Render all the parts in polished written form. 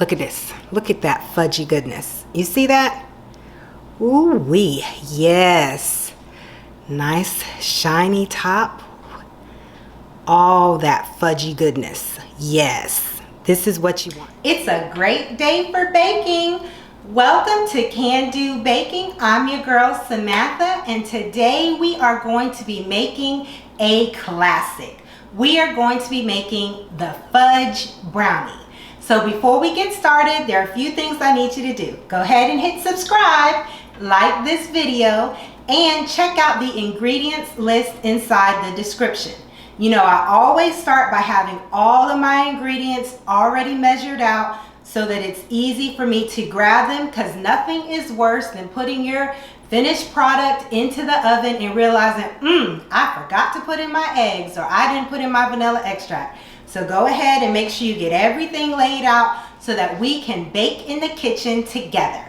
Look at this. Look at that fudgy goodness. You see that? Ooh wee, yes. Nice shiny top. All that fudgy goodness. Yes, this is what you want. It's a great day for baking. Welcome to Can Do Baking. I'm your girl Samantha, and today we are going to be making a classic. We are going to be making the fudge brownie. So before we get started, there are a few things I need you to do. Go ahead and hit subscribe, like this video, and check out the ingredients list inside the description. You know, I always start by having all of my ingredients already measured out so that it's easy for me to grab them, because nothing is worse than putting your finished product into the oven and realizing, I forgot to put in my eggs, or I didn't put in my vanilla extract. So go ahead and make sure you get everything laid out so that we can bake in the kitchen together.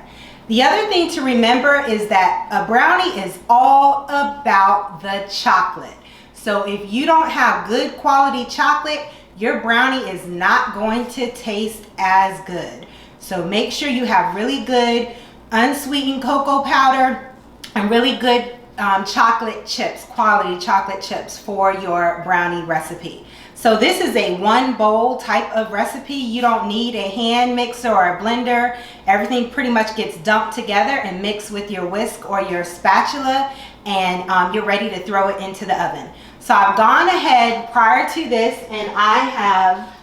The other thing to remember is that a brownie is all about the chocolate. So if you don't have good quality chocolate, your brownie is not going to taste as good. So make sure you have really good unsweetened cocoa powder and really good chocolate chips, quality chocolate chips for your brownie recipe. So this is a one bowl type of recipe. You don't need a hand mixer or a blender. Everything pretty much gets dumped together and mixed with your whisk or your spatula, and you're ready to throw it into the oven. So I've gone ahead prior to this, and I have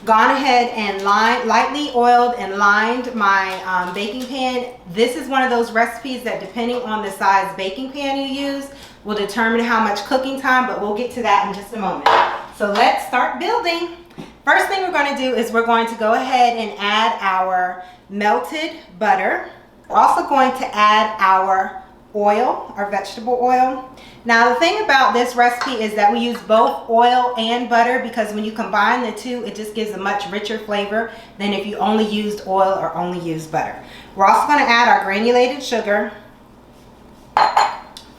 gone ahead and lightly oiled and lined my baking pan. This is one of those recipes that, depending on the size baking pan you use, will determine how much cooking time, but we'll get to that in just a moment. So let's start building. First thing we're going to do is we're going to go ahead and add our melted butter. We're also going to add our oil, our vegetable oil. Now the thing about this recipe is that we use both oil and butter, because when you combine the two, it just gives a much richer flavor than if you only used oil or only used butter. We're also going to add our granulated sugar,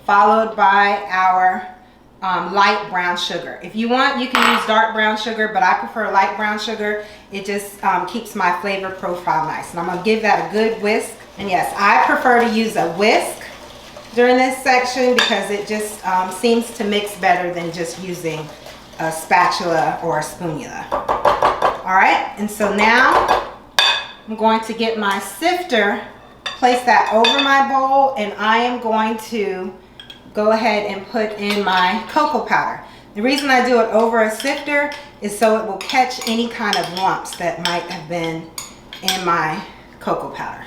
followed by our light brown sugar. If you want, you can use dark brown sugar, but I prefer light brown sugar. It just keeps my flavor profile nice. And I'm going to give that a good whisk. And yes, I prefer to use a whisk during this section because it just seems to mix better than just using a spatula or a spoonula. All right, and so now I'm going to get my sifter, place that over my bowl, and I am going to go ahead and put in my cocoa powder. The reason I do it over a sifter is so it will catch any kind of lumps that might have been in my cocoa powder.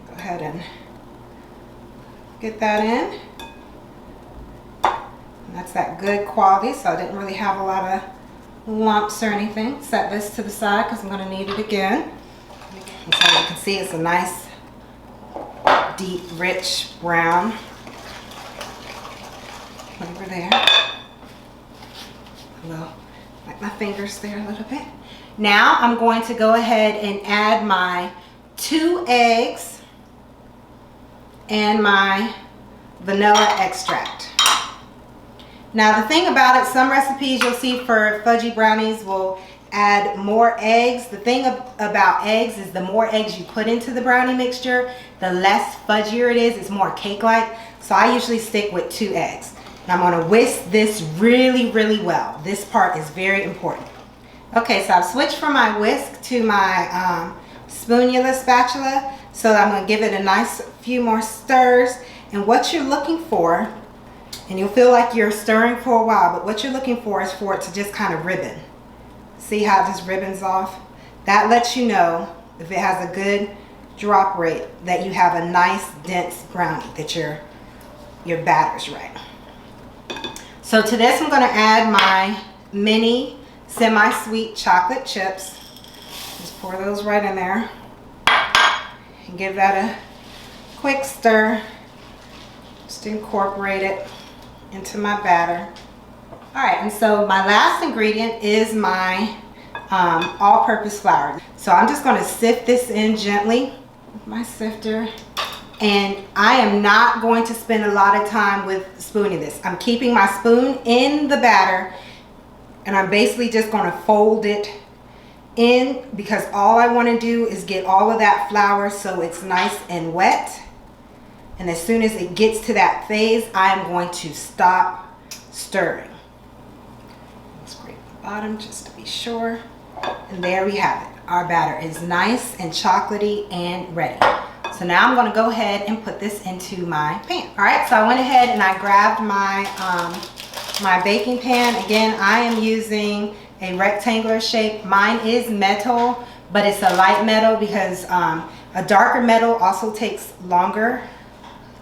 Go ahead and get that in. And that's that good quality, so I didn't really have a lot of lumps or anything. Set this to the side because I'm going to need it again. And so you can see it's a nice deep rich brown over there. Well, like my fingers there a little bit. Now I'm going to go ahead and add my 2 eggs and my vanilla extract. Now the thing about it, some recipes you'll see for fudgy brownies will add more eggs. The thing about eggs is the more eggs you put into the brownie mixture, the less fudgier it is. It's more cake-like. So I usually stick with 2 eggs. And I'm going to whisk this really, really well. This part is very important. Okay, so I've switched from my whisk to my spoonula spatula. So I'm going to give it a nice few more stirs. And what you're looking for, and you'll feel like you're stirring for a while, but what you're looking for is for it to just kind of ribbon. See how it just ribbons off? That lets you know, if it has a good drop rate, that you have a nice dense brownie, that your batter's right. So to this I'm going to add my mini semi-sweet chocolate chips. Just pour those right in there and give that a quick stir. Just incorporate it into my batter. All right, and so my last ingredient is my all-purpose flour. So I'm just going to sift this in gently with my sifter. And I am not going to spend a lot of time with spooning this. I'm keeping my spoon in the batter And I'm basically just going to fold it in because all I want to do is get all of that flour so it's nice and wet. And as soon as it gets to that phase, I am going to stop stirring. Scrape the bottom just to be sure. And there we have it. Our batter is nice and chocolatey and ready. So now I'm going to go ahead and put this into my pan. All right, so I went ahead and I grabbed my my baking pan. Again, I am using a rectangular shape. Mine is metal, but it's a light metal because a darker metal also takes longer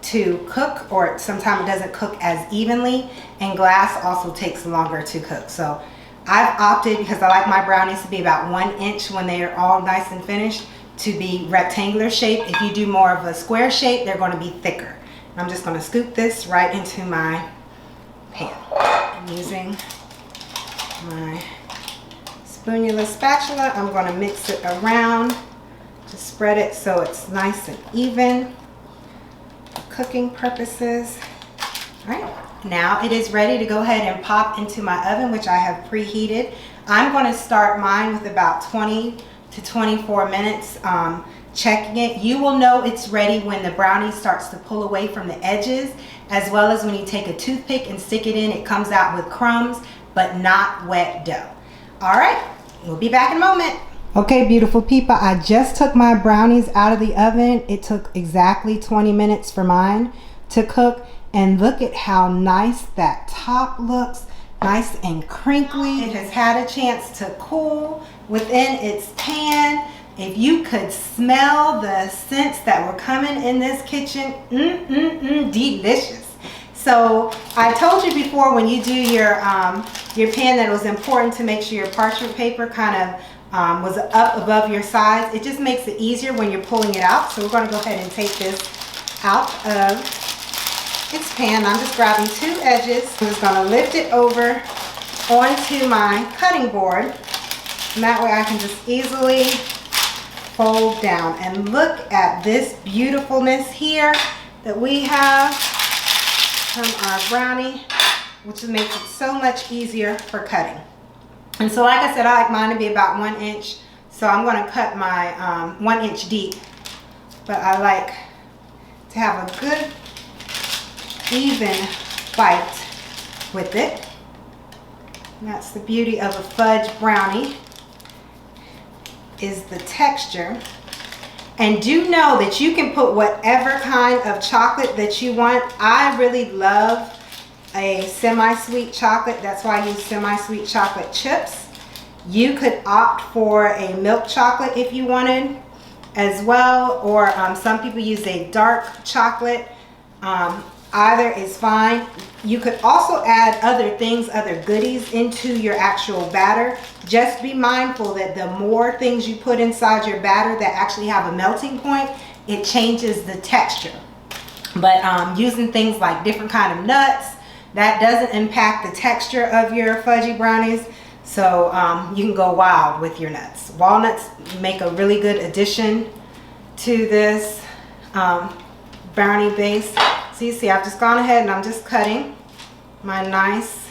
to cook, or sometimes it doesn't cook as evenly, and glass also takes longer to cook. So I've opted, because I like my brownies to be about 1 inch when they are all nice and finished, to be rectangular shape. If you do more of a square shape, they're going to be thicker. I'm just going to scoop this right into my pan. I'm using my spoonula spatula. I'm going to mix it around to spread it so it's nice and even for cooking purposes. All right, now it is ready to go ahead and pop into my oven, which I have preheated. I'm going to start mine with about 20 to 24 minutes, checking it. You will know it's ready when the brownie starts to pull away from the edges, as well as when you take a toothpick and stick it in, it comes out with crumbs, but not wet dough. All right, we'll be back in a moment. Okay, beautiful people, I just took my brownies out of the oven. It took exactly 20 minutes for mine to cook, and look at how nice that top looks. Nice and crinkly. It has had a chance to cool within its pan. If you could smell the scents that were coming in this kitchen, delicious. So I told you before, when you do your pan, that it was important to make sure your parchment paper kind of was up above your sides. It just makes it easier when you're pulling it out. So we're going to go ahead and take this out of its pan. I'm just grabbing 2 edges. I'm just going to lift it over onto my cutting board, and that way I can just easily fold down. And look at this beautifulness here that we have from our brownie, which makes it so much easier for cutting. And so, like I said, I like mine to be about 1 inch, so I'm going to cut my 1 inch deep, but I like to have a good even bite with it. And that's the beauty of a fudge brownie, is the texture. And do know that you can put whatever kind of chocolate that you want. I really love a semi-sweet chocolate. That's why I use semi-sweet chocolate chips. You could opt for a milk chocolate if you wanted as well, or some people use a dark chocolate. Either is fine. You could also add other things, other goodies into your actual batter. Just be mindful that the more things you put inside your batter that actually have a melting point, it changes the texture. But using things like different kind of nuts, that doesn't impact the texture of your fudgy brownies. So you can go wild with your nuts. Walnuts make a really good addition to this brownie base. So you see, I've just gone ahead and I'm just cutting my nice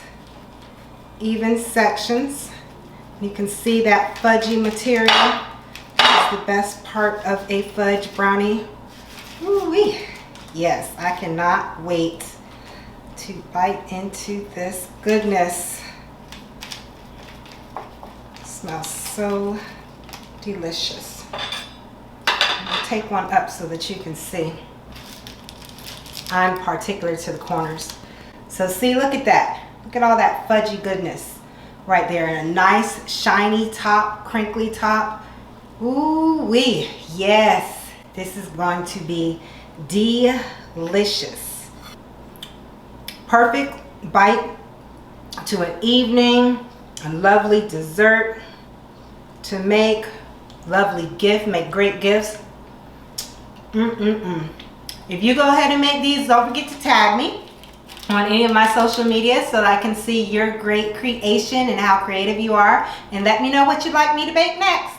even sections. You can see that fudgy material is the best part of a fudge brownie. Ooh-wee. Yes, I cannot wait to bite into this goodness. It smells so delicious. I'll take one up so that you can see. I'm particular to the corners. So see, look at that. Look at all that fudgy goodness right there, and a nice shiny top, crinkly top. Ooh-wee. Yes, this is going to be delicious. Perfect bite to an evening, a lovely dessert to make, lovely gift, make great gifts. If you go ahead and make these, don't forget to tag me on any of my social media so that I can see your great creation and how creative you are, and let me know what you'd like me to bake next.